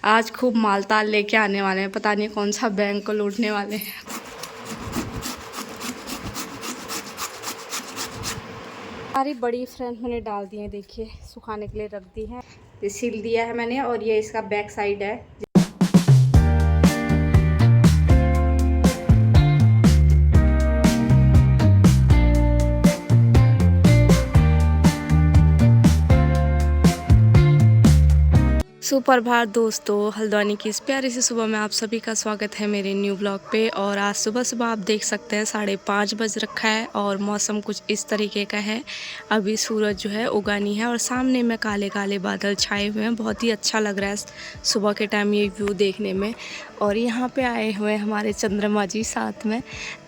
आज खूब मालताल लेके आने वाले हैं, पता नहीं कौन सा बैंक को लूटने वाले हैं। सारी बड़ी फ्रेंड मैंने डाल दी है, देखिए सुखाने के लिए रख दी है। ये सिल दिया है मैंने और ये इसका बैक साइड है। सुप्रभात दोस्तों, हल्द्वानी की इस प्यारी सी सुबह में आप सभी का स्वागत है मेरे न्यू ब्लॉग पे। और आज सुबह सुबह आप देख सकते हैं 5:30 बज रखा है और मौसम कुछ इस तरीके का है। अभी सूरज जो है उगा नहीं है और सामने में काले काले बादल छाए हुए हैं। बहुत ही अच्छा लग रहा है सुबह के टाइम ये व्यू देखने में। और यहाँ पे आए हुए हैं हमारे चंद्रमा जी, साथ में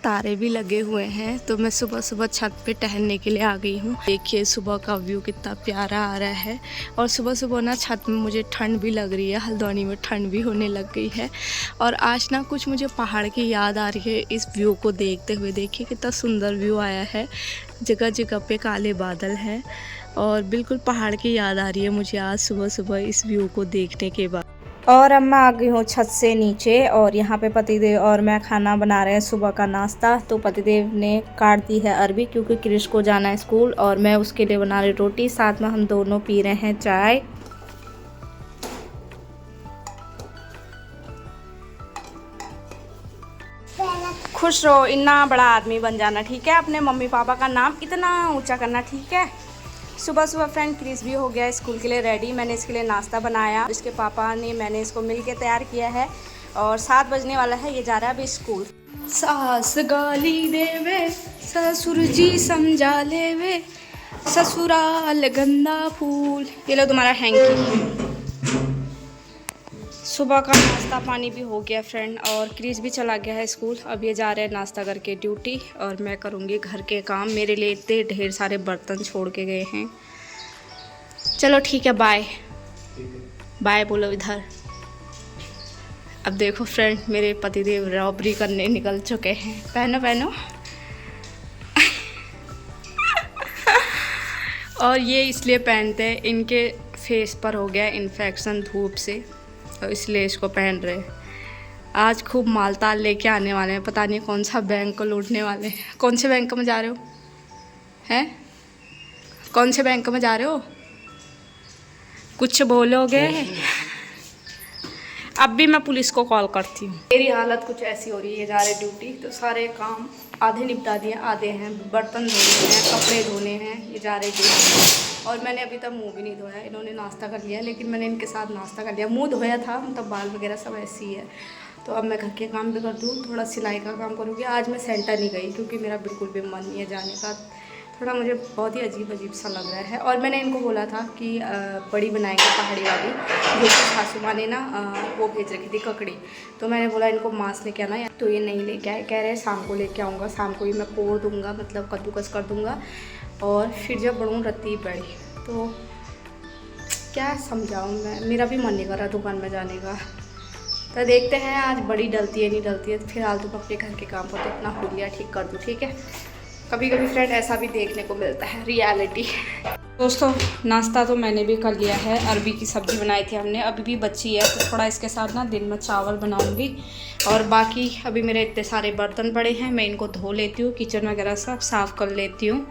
तारे भी लगे हुए हैं। तो मैं सुबह सुबह छत पे टहलने के लिए आ गई हूँ। देखिए सुबह का व्यू कितना प्यारा आ रहा है। और सुबह सुबह ना छत में मुझे ठंड भी लग रही है, हल्द्वानी में ठंड भी होने लग गई है। और आज ना कुछ मुझे पहाड़ की याद आ रही है इस व्यू को देखते हुए। देखिए कितना सुंदर व्यू आया है, जगह जगह पे काले बादल हैं और बिल्कुल पहाड़ की याद आ रही है मुझे आज सुबह सुबह इस व्यू को देखने के बाद। और अब मैं आ गई हूँ छत से नीचे और यहाँ पे पतिदेव और मैं खाना बना रहे हैं सुबह का नाश्ता। तो पतिदेव ने काट दी है अरबी क्योंकि क्रिश को जाना है स्कूल और मैं उसके लिए बना रही रोटी, साथ में हम दोनों पी रहे हैं चाय। खुश रहो, इतना बड़ा आदमी बन जाना, ठीक है। अपने मम्मी पापा का नाम इतना ऊंचा करना, ठीक है। सुबह सुबह फ्रेंड क्रिस भी हो गया स्कूल के लिए रेडी। मैंने इसके लिए नाश्ता बनाया, इसके पापा ने मैंने इसको मिलके तैयार किया है। और 7 बजने वाला है, ये जा रहा है अभी स्कूल। सास गाली देवे ससुर जी समझा लेवे, ससुराल गंदा फूल। ये लो तुम्हारा हैंकी। सुबह का नाश्ता पानी भी हो गया फ्रेंड और क्रिस भी चला गया है स्कूल। अब ये जा रहे हैं नाश्ता करके ड्यूटी और मैं करूँगी घर के काम। मेरे लिए इतने ढेर सारे बर्तन छोड़ के गए हैं। चलो ठीक है, बाय बाय बोलो इधर। अब देखो फ्रेंड, मेरे पतिदेव रॉबरी करने निकल चुके हैं। पहनो पहनो और ये इसलिए पहनते हैं, इनके फेस पर हो गया इन्फेक्शन धूप से, तो इसलिए इसको पहन रहे हैं। आज खूब मालताल लेके आने वाले हैं, पता नहीं कौन सा बैंक को लूटने वाले हैं। कौन से बैंक में जा रहे हो? हैं? कौन से बैंक में जा रहे हो? कुछ बोलोगे? अब भी मैं पुलिस को कॉल करती हूँ। मेरी हालत कुछ ऐसी हो रही है, ये जा रहे ड्यूटी तो सारे काम आधे निपटा दिए, आधे हैं बर्तन धोने हैं, कपड़े धोने हैं। ये जा रहे ड्यूटी और मैंने अभी तक मुंह भी नहीं धोया। इन्होंने नाश्ता कर लिया लेकिन मैंने इनके साथ नाश्ता कर लिया। मुंह धोया था, मतलब बाल वगैरह सब ऐसे ही है। तो अब मैं घर के काम भी कर दूँ, थोड़ा सिलाई का काम करूँगी। आज मैं सेंटर नहीं गई क्योंकि मेरा बिल्कुल भी मन नहीं है जाने का। थोड़ा मुझे बहुत ही अजीब अजीब सा लग रहा है। और मैंने इनको बोला था कि बड़ी बनाएंगे पहाड़ी वाली, जो कि सासू माँ ने ना वो भेज रखी थी ककड़ी। तो मैंने बोला इनको मांस लेके आना, तो ये नहीं लेके आए। कह रहे हैं शाम को लेके आऊँगा, शाम को ही मैं कोड़ दूँगा, मतलब कद्दूकस कर दूँगा और फिर जब बढ़ूँ रत्ती बड़ी। तो क्या समझाऊँ मैं, मेरा भी मन नहीं कर रहा दुकान में जाने का। तो देखते हैं आज बड़ी डलती है नहीं डलती है। फिलहाल तो अपने घर के काम को तो इतना हुलिया ठीक कर दूँ, ठीक है। कभी कभी फ्रेंड ऐसा भी देखने को मिलता है, रियलिटी। दोस्तों नाश्ता तो मैंने भी कर लिया है। अरबी की सब्ज़ी बनाई थी हमने, अभी भी बची है, तो थोड़ा इसके साथ ना दिन में चावल बनाऊंगी। और बाकी अभी मेरे इतने सारे बर्तन पड़े हैं, मैं इनको धो लेती हूँ, किचन वगैरह सब साफ़ कर लेती हूँ।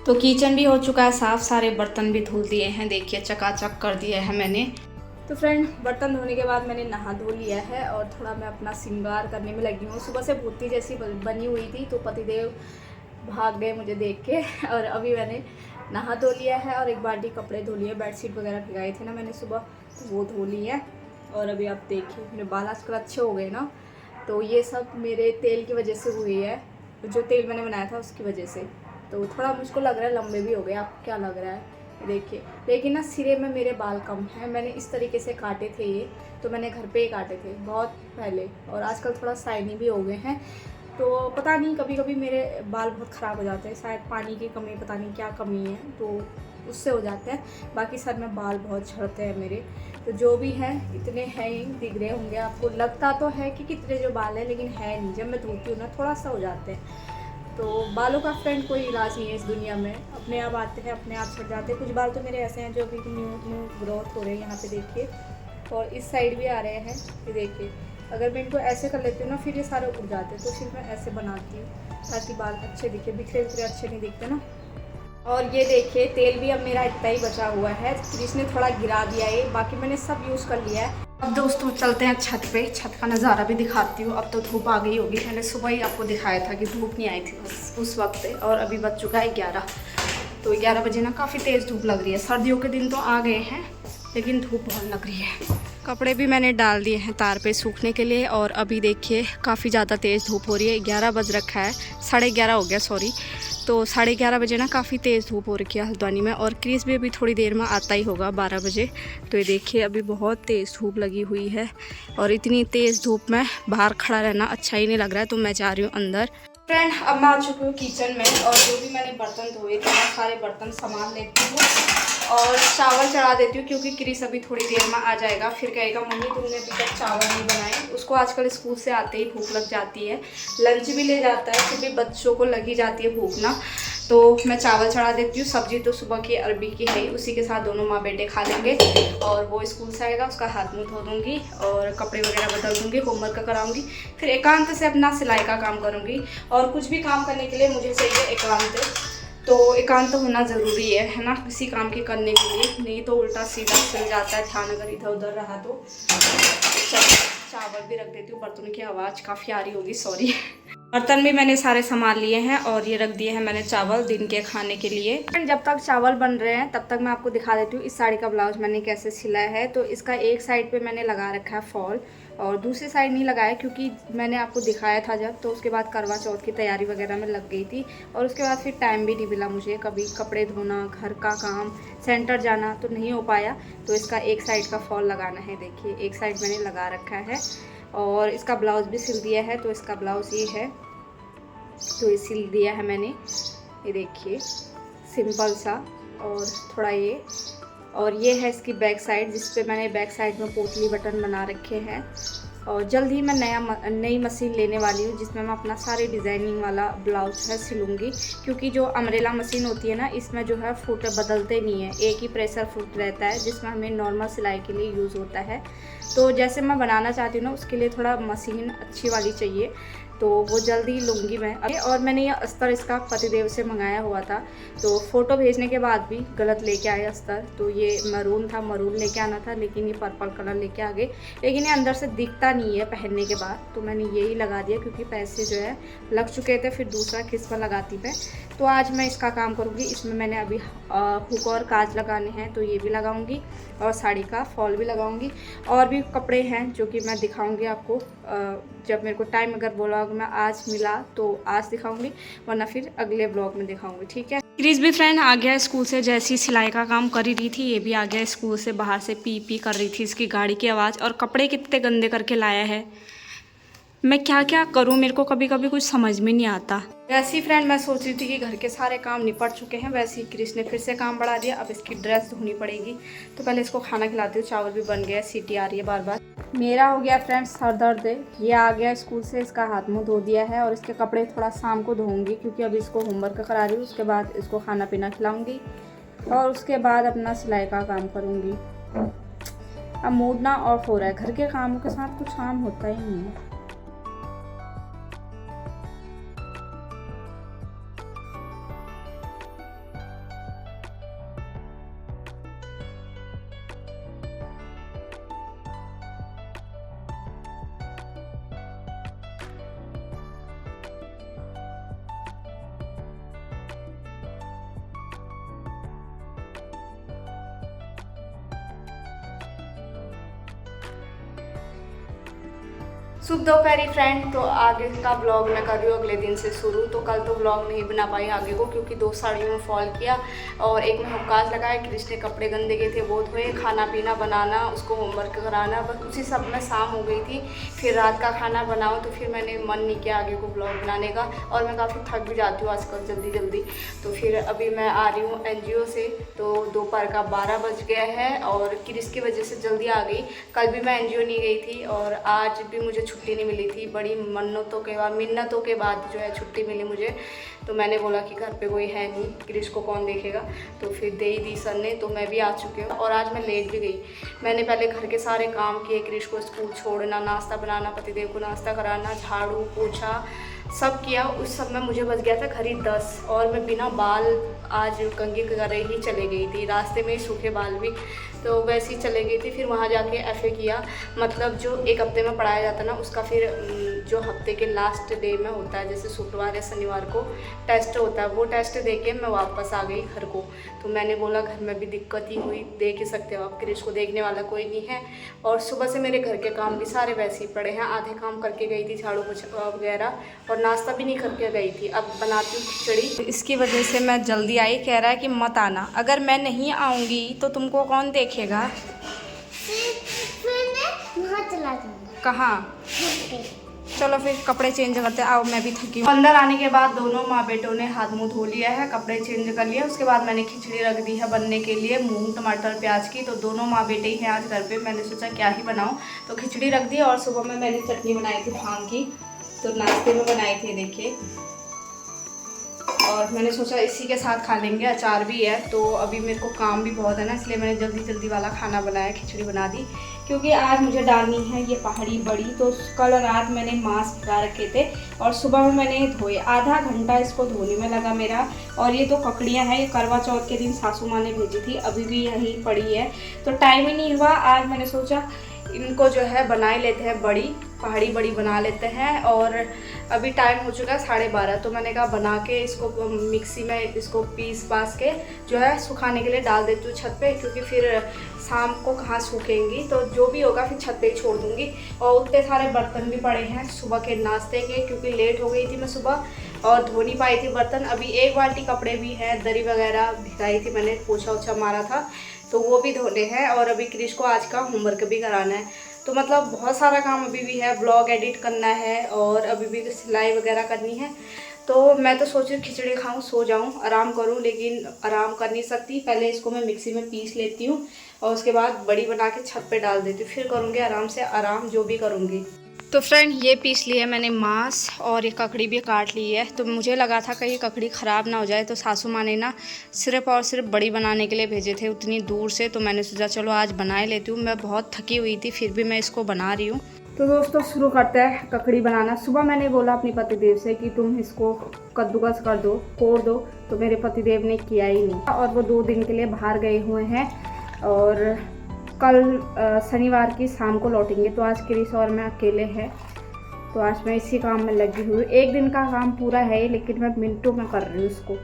तो किचन भी हो चुका है साफ़, सारे बर्तन भी धुल दिए हैं, देखिए चकाचक कर दिया है मैंने। तो फ्रेंड बर्तन धोने के बाद मैंने नहा धो लिया है और थोड़ा मैं अपना श्रृंगार करने में लगी हूँ। सुबह से भूती जैसी बनी हुई थी तो पतिदेव भाग गए मुझे देख के। और अभी मैंने नहा धो लिया है और एक बाल्टी कपड़े धो लिए, बेडशीट वगैरह भिगाई थी ना मैंने सुबह, तो वो धो ली है। और अभी आप देखिए मेरे बाल आजकल अच्छे हो गए ना, तो ये सब मेरे तेल की वजह से हुई है, जो तेल मैंने बनाया था उसकी वजह से। तो थोड़ा मुझको लग रहा है लंबे भी हो गए, आपको क्या लग रहा है देखिए। लेकिन ना सिरे में मेरे बाल कम हैं, मैंने इस तरीके से काटे थे ये, तो मैंने घर पे ही काटे थे बहुत पहले, और आजकल थोड़ा शाइनी भी हो गए हैं। तो पता नहीं कभी कभी मेरे बाल बहुत ख़राब हो जाते हैं, शायद पानी की कमी, पता नहीं क्या कमी है, तो उससे हो जाते हैं। बाकी सर में बाल बहुत झड़ते हैं मेरे। तो जो भी है इतने हैं ही, दिख रहे होंगे आपको, लगता तो है कि कितने जो बाल हैं लेकिन है नहीं। जब मैं धोती हूँ ना थोड़ा सा हो जाते हैं। तो बालों का फ्रेंड कोई इलाज नहीं है इस दुनिया में, अपने आप आते हैं अपने आप छट जाते हैं। कुछ बाल तो मेरे ऐसे हैं जो अभी न्यू ग्रोथ हो रहे हैं, यहाँ पे देखिए और इस साइड भी आ रहे हैं। ये देखिए, अगर मैं इनको ऐसे कर लेती हूँ ना फिर ये सारे उड़ जाते हैं, तो फिर मैं ऐसे बनाती हूँ ताकि बाल अच्छे दिखे, बिखरे बिखरे अच्छे नहीं दिखते ना। और ये देखिए तेल भी अब मेरा इतना ही बचा हुआ है, क्रिस ने थोड़ा गिरा दिया है, बाकी मैंने सब यूज़ कर लिया है। अब दोस्तों चलते हैं छत पे, छत का नज़ारा भी दिखाती हूँ। अब तो धूप आ गई होगी, मैंने सुबह ही आपको दिखाया था कि धूप नहीं आई थी बस उस वक्त पे, और अभी बज चुका है 11। तो 11 बजे ना काफ़ी तेज़ धूप लग रही है। सर्दियों के दिन तो आ गए हैं लेकिन धूप बहुत लग रही है। कपड़े भी मैंने डाल दिए हैं तार पे सूखने के लिए, और अभी देखिए काफ़ी ज़्यादा तेज़ धूप हो रही है। 11 बज रखा है, 11:30 हो गया सॉरी। तो 11:30 बजे ना काफ़ी तेज़ धूप हो रखी है हल्द्वानी में, और क्रिस भी अभी थोड़ी देर में आता ही होगा 12 बजे। तो ये देखिए अभी बहुत तेज़ धूप लगी हुई है, और इतनी तेज़ धूप में बाहर खड़ा रहना अच्छा ही नहीं लग रहा है, तो मैं जा रही हूँ अंदर। फ्रेंड अब मैं आ चुकी हूँ किचन में, और जो भी मैंने बर्तन धोए थे मैं सारे बर्तन संभाल लेती हूँ और चावल चढ़ा देती हूँ, क्योंकि क्रिस अभी थोड़ी देर में आ जाएगा। फिर कहेगा मम्मी तुमने अभी तक चावल नहीं बनाए। उसको आजकल स्कूल से आते ही भूख लग जाती है, लंच भी ले जाता है, फिर भी बच्चों को लगी जाती है भूख ना। तो मैं चावल चढ़ा देती हूँ। सब्जी तो सुबह की अरबी की है, उसी के साथ दोनों माँ बेटे खा लेंगे। और वो स्कूल से आएगा, उसका हाथ मुँह धो दूँगी और कपड़े वगैरह बदल दूँगी, होमवर्क कराऊँगी, फिर एकांत से अपना सिलाई का काम करूँगी। और कुछ भी काम करने के लिए मुझे चाहिए एकांत, तो एकांत होना ज़रूरी है ना, किसी काम के करने के लिए, नहीं तो उल्टा सीधा चल जाता है ध्यान अगर इधर उधर रहा तो। चावल भी रख देती हूँ, बर्तनों की आवाज़ काफ़ी आ रही होगी सॉरी। बर्तन भी मैंने सारे संभाल लिए हैं, और ये रख दिए हैं मैंने चावल दिन के खाने के लिए। जब तक चावल बन रहे हैं तब तक मैं आपको दिखा देती हूँ इस साड़ी का ब्लाउज मैंने कैसे सिला है। तो इसका एक साइड पे मैंने लगा रखा है फॉल, और दूसरी साइड नहीं लगाया, क्योंकि मैंने आपको दिखाया था जब, तो उसके बाद करवा चौथ की तैयारी वगैरह में लग गई थी, और उसके बाद फिर टाइम भी नहीं मिला मुझे, कभी कपड़े धोना, घर का काम, सेंटर जाना, तो नहीं हो पाया। तो इसका एक साइड का फॉल लगाना है, देखिए एक साइड मैंने लगा रखा है। और इसका ब्लाउज भी सिल दिया है, तो इसका ब्लाउज़ ये है, तो ये सिल दिया है मैंने, ये देखिए सिंपल सा। और थोड़ा ये, और ये है इसकी बैक साइड, जिस पे मैंने बैक साइड में पोटली बटन बना रखे हैं। और जल्द ही मैं नई मशीन लेने वाली हूँ, जिसमें मैं अपना सारे डिज़ाइनिंग वाला ब्लाउज है सिलूँगी, क्योंकि जो अम्ब्रेला मशीन होती है ना, इसमें जो है फुट बदलते नहीं है, एक ही प्रेशर फुट रहता है, जिसमें हमें नॉर्मल सिलाई के लिए यूज़ होता है। तो जैसे मैं बनाना चाहती हूँ ना, उसके लिए थोड़ा मशीन अच्छी वाली चाहिए, तो वो जल्दी लूँगी मैं अभी। और मैंने ये अस्तर इसका पतिदेव से मंगाया हुआ था, तो फ़ोटो भेजने के बाद भी गलत लेके आए अस्तर। तो ये मरून था, मरून लेके आना था, लेकिन ये पर्पल कलर लेके आ गए। लेकिन ये अंदर से दिखता नहीं है पहनने के बाद, तो मैंने यही लगा दिया, क्योंकि पैसे जो है लग चुके थे, फिर दूसरा किस पर लगाती मैं। तो आज मैं इसका काम करूँगी। इसमें मैंने अभी हुक और काज लगाने हैं, तो ये भी लगाऊँगी, और साड़ी का फॉल भी लगाऊँगी। और भी कपड़े हैं जो कि मैं दिखाऊँगी आपको, जब मेरे को टाइम अगर ब्लॉग में आज मिला तो आज दिखाऊंगी, वरना फिर अगले ब्लॉग में दिखाऊंगी, ठीक है। क्रिस भी फ्रेंड आ गया स्कूल से, जैसी सिलाई का काम कर ही रही थी, ये भी आ गया स्कूल से, बाहर से पी पी कर रही थी, इसकी गाड़ी की आवाज़। और कपड़े कितने गंदे करके लाया है, मैं क्या क्या करूं, मेरे को कभी कभी कुछ समझ में नहीं आता। वैसे ही फ्रेंड मैं सोच रही थी कि घर के सारे काम निपट चुके हैं, वैसे ही क्रिस ने फिर से काम बढ़ा दिया। अब इसकी ड्रेस धोनी पड़ेगी, तो पहले इसको खाना खिलाती हूँ। चावल भी बन गया, सीटी आ रही है बार बार। मेरा हो गया फ्रेंड सर दर्द, ये आ गया स्कूल से, इसका हाथ मुँह धो दिया है, और इसके कपड़े थोड़ा शाम को धोऊंगी, क्योंकि अभी इसको होमवर्क करा रही हूँ। उसके बाद इसको खाना पीना खिलाऊँगी, और उसके बाद अपना सिलाई का काम करूँगी। अब मूड ना ऑफ हो रहा है, घर के कामों के साथ कुछ काम होता ही नहीं है। शुभ दोपहरी फ्रेंड। तो आगे का ब्लॉग मैं कर रही हूँ अगले दिन से शुरू। तो कल तो ब्लॉग नहीं बना पाई आगे को, क्योंकि 2 साड़ियों में फॉल किया, और एक में हुक्काज लगाया, क्रिस के कपड़े गंदे गए थे वो धोए, खाना पीना बनाना, उसको होमवर्क कराना, बस उसी सब में शाम हो गई थी। फिर रात का खाना बनाओ, तो फिर मैंने मन नहीं किया आगे को ब्लॉग बनाने का, और मैं काफ़ी थक भी जाती हूँ आजकल जल्दी जल्दी। तो फिर अभी मैं आ रही हूँ NGO से, तो दोपहर का 12 बज गया है, और क्रिस की वजह से जल्दी आ गई। कल भी मैं NGO नहीं गई थी, और आज भी मुझे छुट्टी नहीं मिली थी, बड़ी मिन्नतों के बाद जो है छुट्टी मिली मुझे। तो मैंने बोला कि घर पे कोई है नहीं, क्रिश को कौन देखेगा, तो फिर दे ही दी सर ने। तो मैं भी आ चुकी हूँ और आज मैं लेट भी गई। मैंने पहले घर के सारे काम किए, क्रिश को स्कूल छोड़ना, नाश्ता बनाना, पतिदेव को नाश्ता कराना, झाड़ू पोछा सब किया। उस सब में मुझे बच गया था करीब 10, और मैं बिना बाल आज कंघी करे ही चले गई थी, रास्ते में सूखे बाल भी, तो वैसे ही चले गई थी। फिर वहाँ जाके एफए किया, मतलब जो एक हफ्ते में पढ़ाया जाता ना उसका फिर जो हफ्ते के लास्ट डे में होता है, जैसे शुक्रवार या शनिवार को टेस्ट होता है, वो टेस्ट दे के मैं वापस आ गई घर को। तो मैंने बोला घर में भी दिक्कत ही हुई, देख ही सकते हो आप, क्रिश को देखने वाला कोई नहीं है। और सुबह से मेरे घर के काम भी सारे वैसे ही पड़े हैं, आधे काम करके गई थी, झाड़ू पोछा वगैरह, और नाश्ता भी नहीं करके गई थी। अब बनाती हूँ खिचड़ी। इसकी वजह से मैं जल्दी आई, कह रहा है कि मत आना, अगर मैं नहीं आऊँगी तो तुमको कौन देखेगा? फिर वहाँ चला जाऊँगा। कहाँ? चलो फिर कपड़े चेंज करते हैं, आओ मैं भी थकी हूँ। अंदर आने के बाद दोनों माँ बेटों ने हाथ मुँह धो लिया है, कपड़े चेंज कर लिए। उसके बाद मैंने खिचड़ी रख दी है बनने के लिए, मूंग टमाटर प्याज की। तो दोनों माँ बेटे ही हैं आज घर पे, मैंने सोचा क्या ही बनाऊँ, तो खिचड़ी रख दी। और सुबह में मैंने चटनी बनाई थी भांग की, तो नाश्ते में बनाई थी देखिए, और मैंने सोचा इसी के साथ खा लेंगे, अचार भी है। तो अभी मेरे को काम भी बहुत है ना, इसलिए मैंने जल्दी जल्दी वाला खाना बनाया, खिचड़ी बना दी, क्योंकि आज मुझे डालनी है ये पहाड़ी बड़ी। तो कल रात मैंने मांस भिगा रखे थे और सुबह में मैंने धोए, आधा घंटा इसको धोने में लगा मेरा। और ये तो ककड़ियाँ हैं, ये करवा चौथ के दिन सासू माँ ने भेजी थी, अभी भी यहीं पड़ी है, तो टाइम ही नहीं हुआ। आज मैंने सोचा इनको जो है बना ही लेते हैं, बड़ी पहाड़ी बड़ी बना लेते हैं। और अभी टाइम हो चुका है 12:30, तो मैंने कहा बना के इसको मिक्सी में इसको पीस पास के जो है सुखाने के लिए डाल देती हूँ छत पे, क्योंकि फिर शाम को कहाँ सूखेंगी, तो जो भी होगा फिर छत पे ही छोड़ दूँगी। और उतने सारे बर्तन भी पड़े हैं सुबह के नाश्ते के, क्योंकि लेट हो गई थी मैं सुबह और धो नहीं पाई थी बर्तन। अभी 1 बाल्टी कपड़े भी हैं, दरी वगैरह भिगाई थी मैंने, पोछा ओछा मारा था, तो वो भी धोने हैं। और अभी क्रिश को आज का होमवर्क भी कराना है, तो मतलब बहुत सारा काम अभी भी है, ब्लॉग एडिट करना है और अभी भी सिलाई वगैरह करनी है। तो मैं तो सोच रही हूँ खिचड़ी खाऊं, सो जाऊं, आराम करूं, लेकिन आराम कर नहीं सकती। पहले इसको मैं मिक्सी में पीस लेती हूँ और उसके बाद बड़ी बना के छत पे डाल देती हूँ, फिर करूँगी आराम से आराम, जो भी करूँगी। तो फ्रेंड ये पीस लिया मैंने मांस, और ये ककड़ी भी काट ली है। तो मुझे लगा था कहीं ककड़ी ख़राब ना हो जाए, तो सासू माँ ने ना सिर्फ और सिर्फ बड़ी बनाने के लिए भेजे थे उतनी दूर से, तो मैंने सोचा चलो आज बना ही लेती हूँ। मैं बहुत थकी हुई थी, फिर भी मैं इसको बना रही हूँ। तो दोस्तों शुरू करते हैं ककड़ी बनाना। सुबह मैंने बोला अपने पतिदेव से कि तुम इसको कद्दूकस कर दो, कोड़ दो, तो मेरे पतिदेव ने किया ही नहीं, और वो 2 दिन के लिए बाहर गए हुए हैं और कल शनिवार की शाम को लौटेंगे। तो आज क्रिश और मैं अकेले हैं, तो आज मैं इसी काम में लगी हुई। 1 दिन का काम पूरा है, लेकिन मैं मिनटों में कर रही हूँ इसको।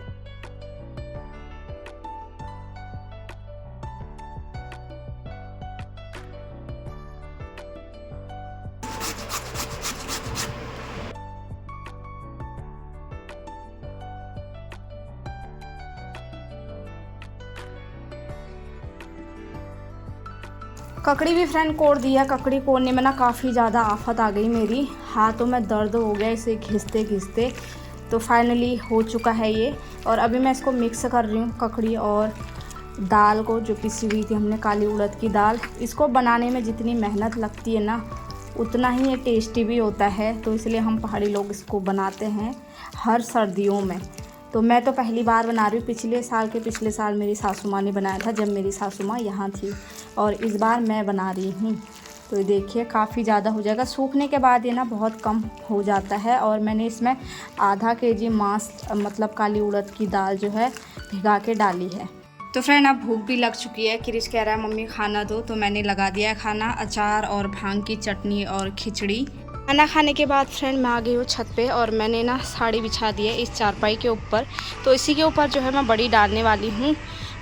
ककड़ी भी फ्रेंड कोड़ दी है। ककड़ी कोड़ने में ना काफ़ी ज़्यादा आफत आ गई, मेरी हाथों में दर्द हो गया इसे घिसते घिसते। तो फाइनली हो चुका है ये, और अभी मैं इसको मिक्स कर रही हूँ ककड़ी और दाल को, जो पिसी हुई थी हमने काली उड़द की दाल। इसको बनाने में जितनी मेहनत लगती है ना, उतना ही ये टेस्टी भी होता है, तो इसलिए हम पहाड़ी लोग इसको बनाते हैं हर सर्दियों में। तो मैं तो पहली बार बना रही हूँ, पिछले साल मेरी सासू माँ ने बनाया था जब मेरी सासू माँ यहाँ थी, और इस बार मैं बना रही हूँ। तो ये देखिए काफ़ी ज़्यादा हो जाएगा, सूखने के बाद ये ना बहुत कम हो जाता है। और मैंने इसमें आधा kg मांस मतलब काली उड़द की दाल जो है भिगा के डाली है। तो फ्रेंड अब भूख भी लग चुकी है, क्रिश कह रहा है मम्मी खाना दो, तो मैंने लगा दिया है खाना, अचार और भांग की चटनी और खिचड़ी। खाना खाने के बाद फ्रेंड मैं आ गई हूँ छत पे, और मैंने ना साड़ी बिछा दी है इस चारपाई के ऊपर। तो इसी के ऊपर जो है मैं बड़ी डालने वाली हूँ,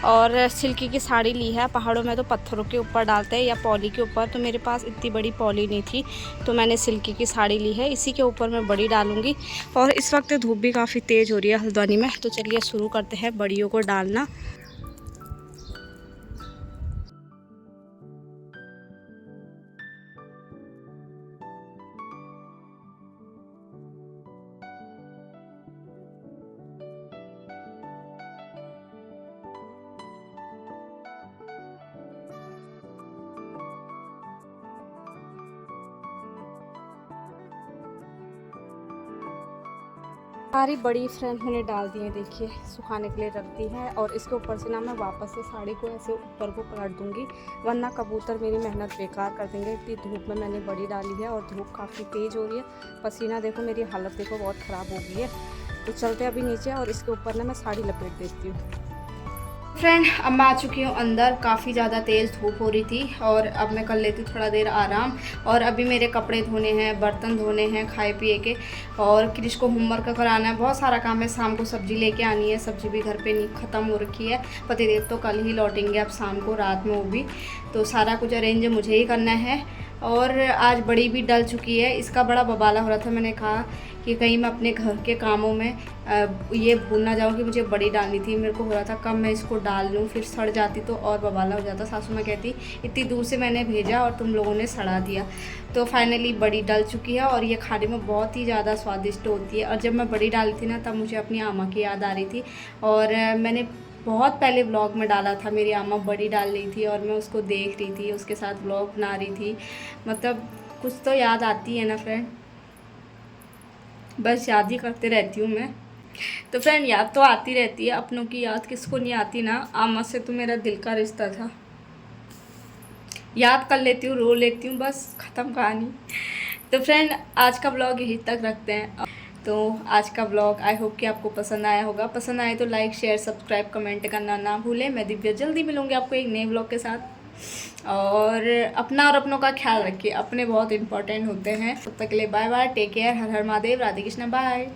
और सिल्की की साड़ी ली है। पहाड़ों में तो पत्थरों के ऊपर डालते हैं या पॉली के ऊपर, तो मेरे पास इतनी बड़ी पॉली नहीं थी, तो मैंने सिल्की की साड़ी ली है, इसी के ऊपर मैं बड़ी डालूँगी। और इस वक्त धूप भी काफ़ी तेज़ हो रही है हल्द्वानी में, तो चलिए शुरू करते हैं बड़ियों को डालना। सारी बड़ी फ्रेंड मैंने डाल दी है, देखिए सुखाने के लिए रख दी है। और इसके ऊपर से ना मैं वापस से साड़ी को ऐसे ऊपर को पलट दूंगी, वरना कबूतर मेरी मेहनत बेकार कर देंगे। इतनी धूप में मैंने बड़ी डाली है और धूप काफ़ी तेज़ हो रही है, पसीना देखो, मेरी हालत देखो बहुत ख़राब हो गई है। तो चलते अभी नीचे और इसके ऊपर ना मैं साड़ी लपेट देती हूँ। फ्रेंड अब मैं आ चुकी हूँ अंदर, काफ़ी ज़्यादा तेज़ धूप हो रही थी और अब मैं कर लेती हूँ थोड़ा देर आराम। और अभी मेरे कपड़े धोने हैं, बर्तन धोने हैं खाए पिए के, और क्रिश को होमवर्क कराना है, बहुत सारा काम है। शाम को सब्ज़ी लेके आनी है, सब्ज़ी भी घर पे नहीं ख़त्म हो रखी है। पतिदेव तो कल ही लौटेंगे, अब शाम को रात में वो भी, तो सारा कुछ अरेंज मुझे ही करना है। और आज बड़ी भी डल चुकी है, इसका बड़ा बबाला हो रहा था। मैंने कहा कि कहीं मैं अपने घर के कामों में ये भूल ना जाऊँ कि मुझे बड़ी डालनी थी। मेरे को हो रहा था कब मैं इसको डाल लूँ, फिर सड़ जाती तो और बबाला हो जाता। सासू माँ कहती इतनी दूर से मैंने भेजा और तुम लोगों ने सड़ा दिया। तो फाइनली बड़ी डल चुकी है और ये खाने में बहुत ही ज़्यादा स्वादिष्ट होती है। और जब मैं बड़ी डाली थी ना, तब मुझे अपनी आमा की याद आ रही थी। और मैंने बहुत पहले व्लॉग में डाला था, मेरी आमा बड़ी डाल रही थी और मैं उसको देख रही थी, उसके साथ व्लॉग बना रही थी। मतलब कुछ तो याद आती है ना फ्रेंड, बस याद ही करते रहती हूँ मैं। तो फ्रेंड याद तो आती रहती है, अपनों की याद किसको नहीं आती ना। आमा से तो मेरा दिल का रिश्ता था, याद कर लेती हूँ, रो लेती हूँ, बस ख़त्म कहानी। तो फ्रेंड आज का ब्लॉग यहीं तक रखते हैं। तो आज का ब्लॉग आई होप कि आपको पसंद आया होगा। पसंद आए तो लाइक शेयर सब्सक्राइब कमेंट करना ना भूलें। मैं दिव्या जल्दी मिलूँगी आपको एक नए ब्लॉग के साथ। और अपना और अपनों का ख्याल रखिए, अपने बहुत इंपॉर्टेंट होते हैं। तब तक के लिए बाय बाय, टेक केयर, हर हर महादेव, राधे कृष्णा, बाय।